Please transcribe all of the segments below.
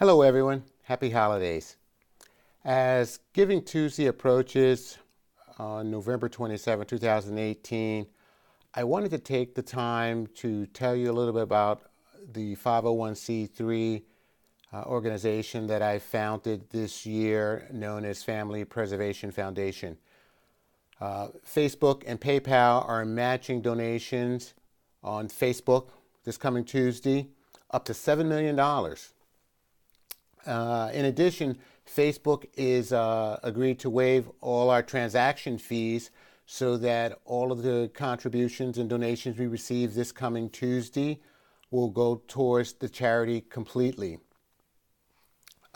Hello everyone, happy holidays. As Giving Tuesday approaches on November 27, 2018, I wanted to take the time to tell you a little bit about the 501c3 organization that I founded this year known as Family Preservation Foundation. Facebook and PayPal are matching donations on Facebook this coming Tuesday up to $7 million. In addition, Facebook is agreed to waive all our transaction fees so that all of the contributions and donations we receive this coming Tuesday will go towards the charity completely.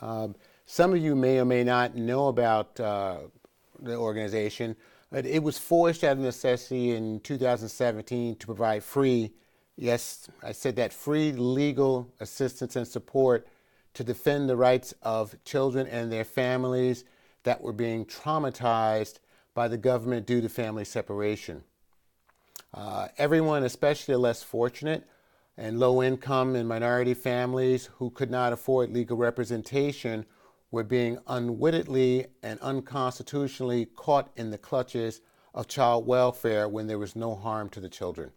Some of you may or may not know about the organization, but it was forged out of necessity in 2017 to provide free, yes, I said that, free legal assistance and support to defend the rights of children and their families that were being traumatized by the government due to family separation. Everyone, especially the less fortunate and low-income and minority families who could not afford legal representation, were being unwittingly and unconstitutionally caught in the clutches of child welfare when there was no harm to the children.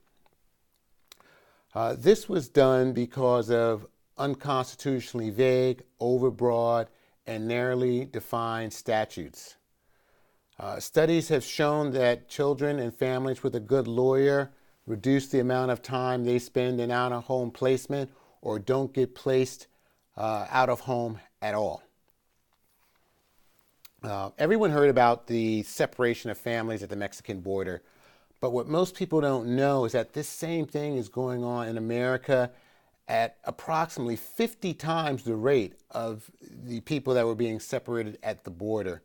This was done because of unconstitutionally vague, overbroad, and narrowly defined statutes. Studies have shown that children and families with a good lawyer reduce the amount of time they spend in out-of-home placement or don't get placed out of home at all. Everyone heard about the separation of families at the Mexican border, but what most people don't know is that this same thing is going on in America at approximately 50 times the rate of the people that were being separated at the border.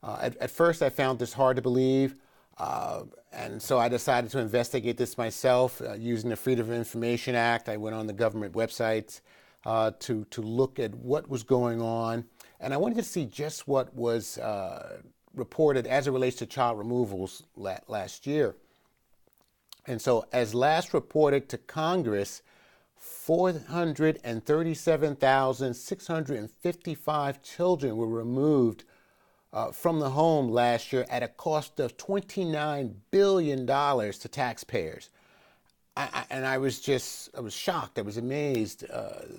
At first, I found this hard to believe, and so I decided to investigate this myself using the Freedom of Information Act. I went on the government websites to look at what was going on, and I wanted to see just what was reported as it relates to child removals last year. And so, as last reported to Congress, 437,655 children were removed from the home last year at a cost of $29 billion to taxpayers. I was shocked. I was amazed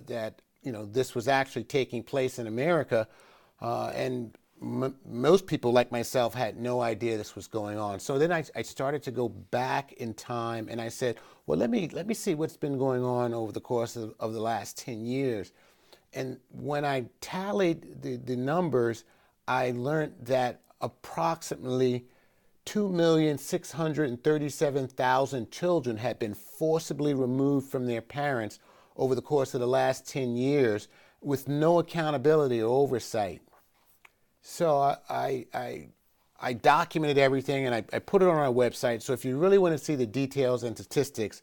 that this was actually taking place in America, and most people like myself had no idea this was going on. So then I started to go back in time, and I said, well, let me see what's been going on over the course of the last 10 years. And when I tallied the numbers, I learned that approximately 2,637,000 children had been forcibly removed from their parents over the course of the last 10 years with no accountability or oversight. So I documented everything and I put it on our website. So if you really want to see the details and statistics,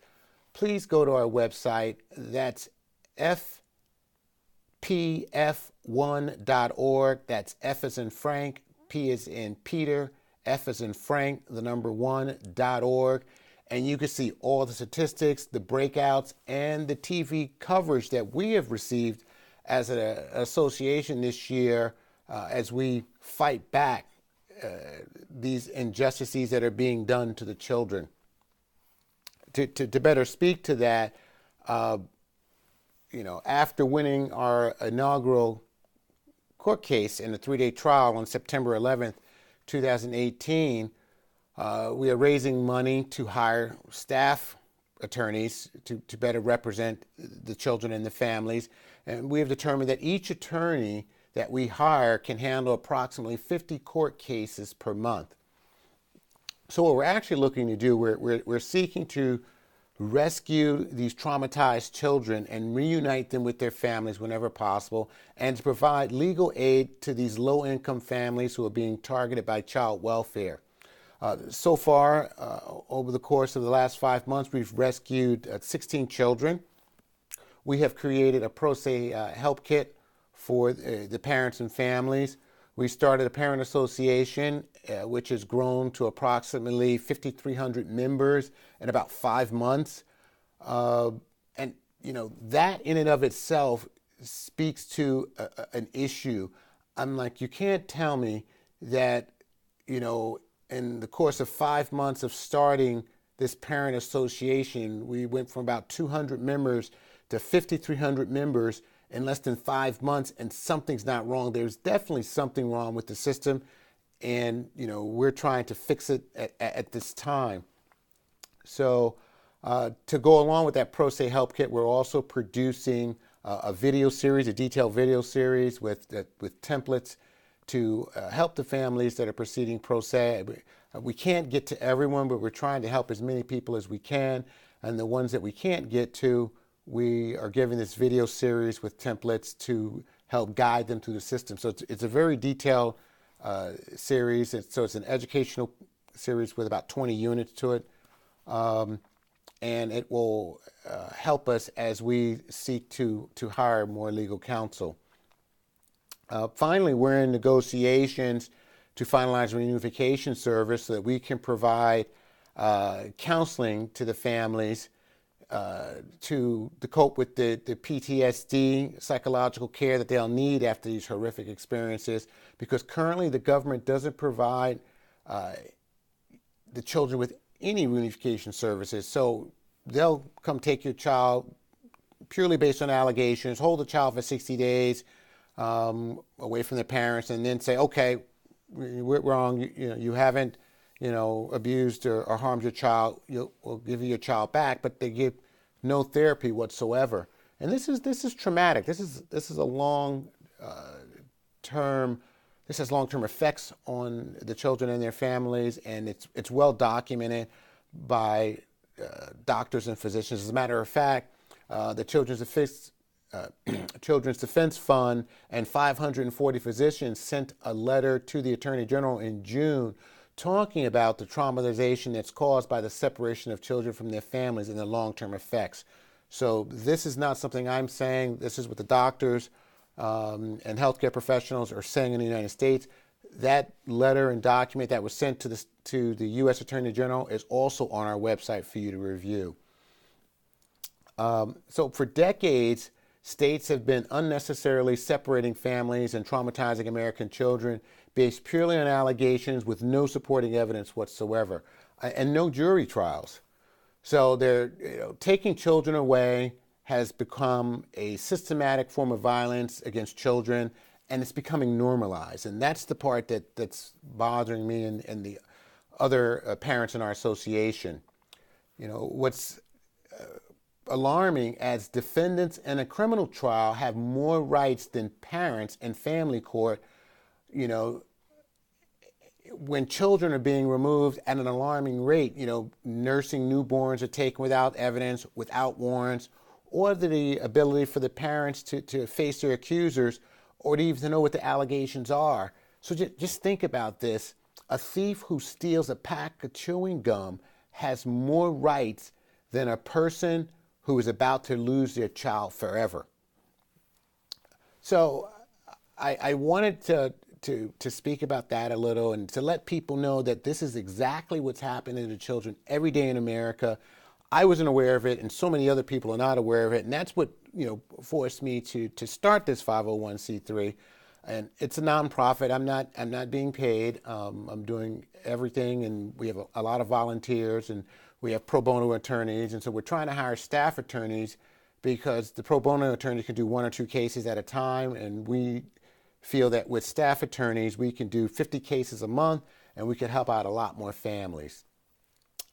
please go to our website. That's fpf1.org. That's F as in Frank, P as in Peter, F as in Frank, the number 1.org. And you can see all the statistics, the breakouts, and the TV coverage that we have received as an association this year as we fight back these injustices that are being done to the children. To better speak to that, after winning our inaugural court case in a 3-day trial on September 11th, 2018, we are raising money to hire staff attorneys to better represent the children and the families. And we have determined that each attorney that we hire can handle approximately 50 court cases per month. So what we're actually looking to do, we're seeking to rescue these traumatized children and reunite them with their families whenever possible, and to provide legal aid to these low-income families who are being targeted by child welfare. So far, over the course of the last 5 months, we've rescued 16 children. We have created a pro se help kit for the parents and families. We started a parent association, which has grown to approximately 5,300 members in about 5 months. And that in and of itself speaks to an issue. I'm like, you can't tell me that, in the course of 5 months of starting this parent association, we went from about 200 members to 5,300 members in less than 5 months, and something's not wrong. There's definitely something wrong with the system, and we're trying to fix it at this time. So to go along with that Pro Se Help Kit, we're also producing a video series, a detailed video series with templates to help the families that are proceeding pro se. We can't get to everyone, but we're trying to help as many people as we can. And the ones that we can't get to, we are giving this video series with templates to help guide them through the system. So it's a very detailed series. So it's an educational series with about 20 units to it. And it will help us as we seek to hire more legal counsel. Finally, we're in negotiations to finalize a reunification service so that we can provide counseling to the families to cope with the PTSD, psychological care that they'll need after these horrific experiences, because currently the government doesn't provide the children with any reunification services. So they'll come take your child purely based on allegations, hold the child for 60 days away from their parents, and then say, okay, we're wrong. You haven't, abused or harmed your child. We'll give you your child back, but they give no therapy whatsoever. And this is traumatic. This is a long term. This has long-term effects on the children and their families, and it's well documented by doctors and physicians. As a matter of fact, the Children's Defense Fund and 540 physicians sent a letter to the Attorney General in June talking about the traumatization that's caused by the separation of children from their families and the long-term effects. So this is not something I'm saying. This is what the doctors and healthcare professionals are saying in the United States. That letter and document that was sent to the U.S. Attorney General is also on our website for you to review. So for decades, states have been unnecessarily separating families and traumatizing American children based purely on allegations with no supporting evidence whatsoever, and no jury trials. So they're taking children away has become a systematic form of violence against children, and it's becoming normalized. And that's the part that's bothering me and the other parents in our association. What's alarming, as defendants in a criminal trial have more rights than parents in family court, when children are being removed at an alarming rate, nursing newborns are taken without evidence, without warrants, or the ability for the parents to face their accusers, or to even know what the allegations are. So just think about this. A thief who steals a pack of chewing gum has more rights than a person who is about to lose their child forever. So I wanted to speak about that a little and to let people know that this is exactly what's happening to children every day in America. I wasn't aware of it, and so many other people are not aware of it, and that's what forced me to start this 501c3. And it's a nonprofit. I'm not being paid. I'm doing everything, and we have a lot of volunteers, and we have pro bono attorneys, and so we're trying to hire staff attorneys because the pro bono attorney can do 1 or 2 cases at a time, and we feel that with staff attorneys we can do 50 cases a month, and we can help out a lot more families.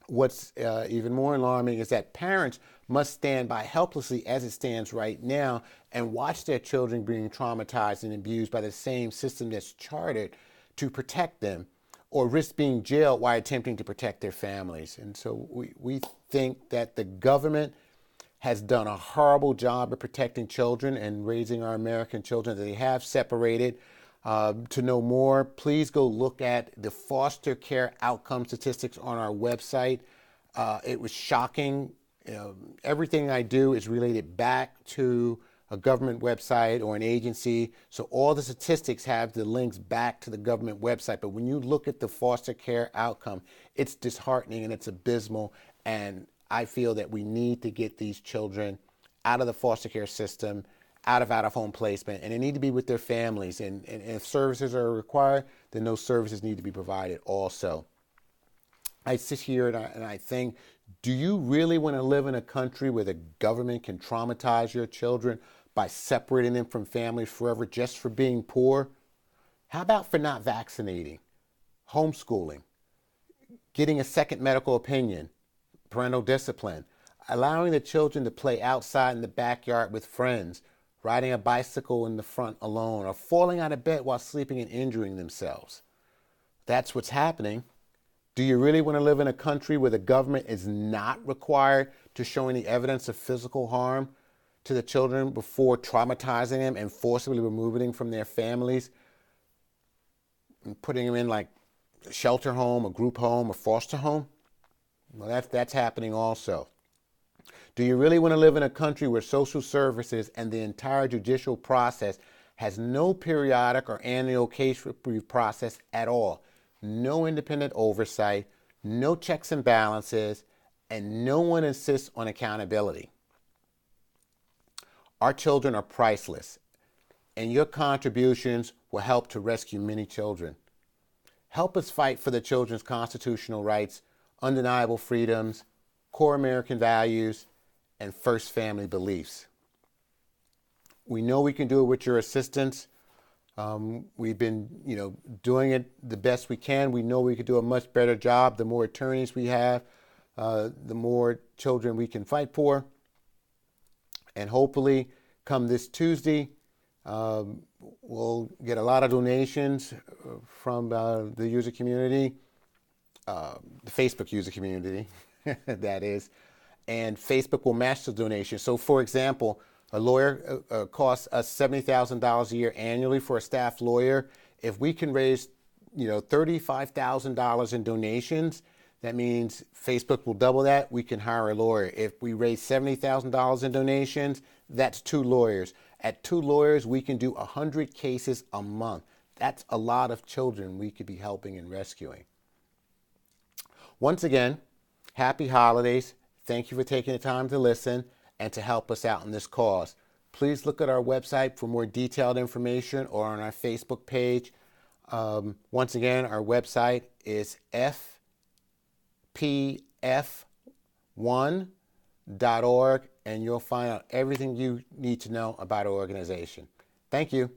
What's even more alarming is that parents must stand by helplessly as it stands right now and watch their children being traumatized and abused by the same system that's chartered to protect them, or risk being jailed while attempting to protect their families. And so we think that the government has done a horrible job of protecting children and raising our American children that they have separated. To know more, please go look at the foster care outcome statistics on our website. It was shocking. Everything I do is related back to a government website or an agency. So all the statistics have the links back to the government website. But when you look at the foster care outcome, it's disheartening and it's abysmal. And I feel that we need to get these children out of the foster care system out-of-home placement, and they need to be with their families. And if services are required, then those services need to be provided also. I sit here and I think, do you really want to live in a country where the government can traumatize your children by separating them from families forever just for being poor? How about for not vaccinating, homeschooling, getting a second medical opinion, parental discipline, allowing the children to play outside in the backyard with friends, riding a bicycle in the front alone, or falling out of bed while sleeping and injuring themselves? That's what's happening. Do you really want to live in a country where the government is not required to show any evidence of physical harm to the children before traumatizing them and forcibly removing them from their families and putting them in like a shelter home, a group home, a foster home? Well, that's happening also. Do you really want to live in a country where social services and the entire judicial process has no periodic or annual case review process at all? No independent oversight, no checks and balances, and no one insists on accountability. Our children are priceless, and your contributions will help to rescue many children. Help us fight for the children's constitutional rights, undeniable freedoms, core American values, and first family beliefs. We know we can do it with your assistance. We've been, doing it the best we can. We know we could do a much better job. The more attorneys we have, the more children we can fight for. And hopefully, come this Tuesday, we'll get a lot of donations from the user community, the Facebook user community, that is. And Facebook will match the donation. So, for example, a lawyer costs us $70,000 a year annually for a staff lawyer. If we can raise, $35,000 in donations, that means Facebook will double that. We can hire a lawyer. If we raise $70,000 in donations, that's 2 lawyers. At 2 lawyers, we can do 100 cases a month. That's a lot of children we could be helping and rescuing. Once again, happy holidays. Thank you for taking the time to listen and to help us out in this cause. Please look at our website for more detailed information or on our Facebook page. Once again, our website is fpf1.org, and you'll find out everything you need to know about our organization. Thank you.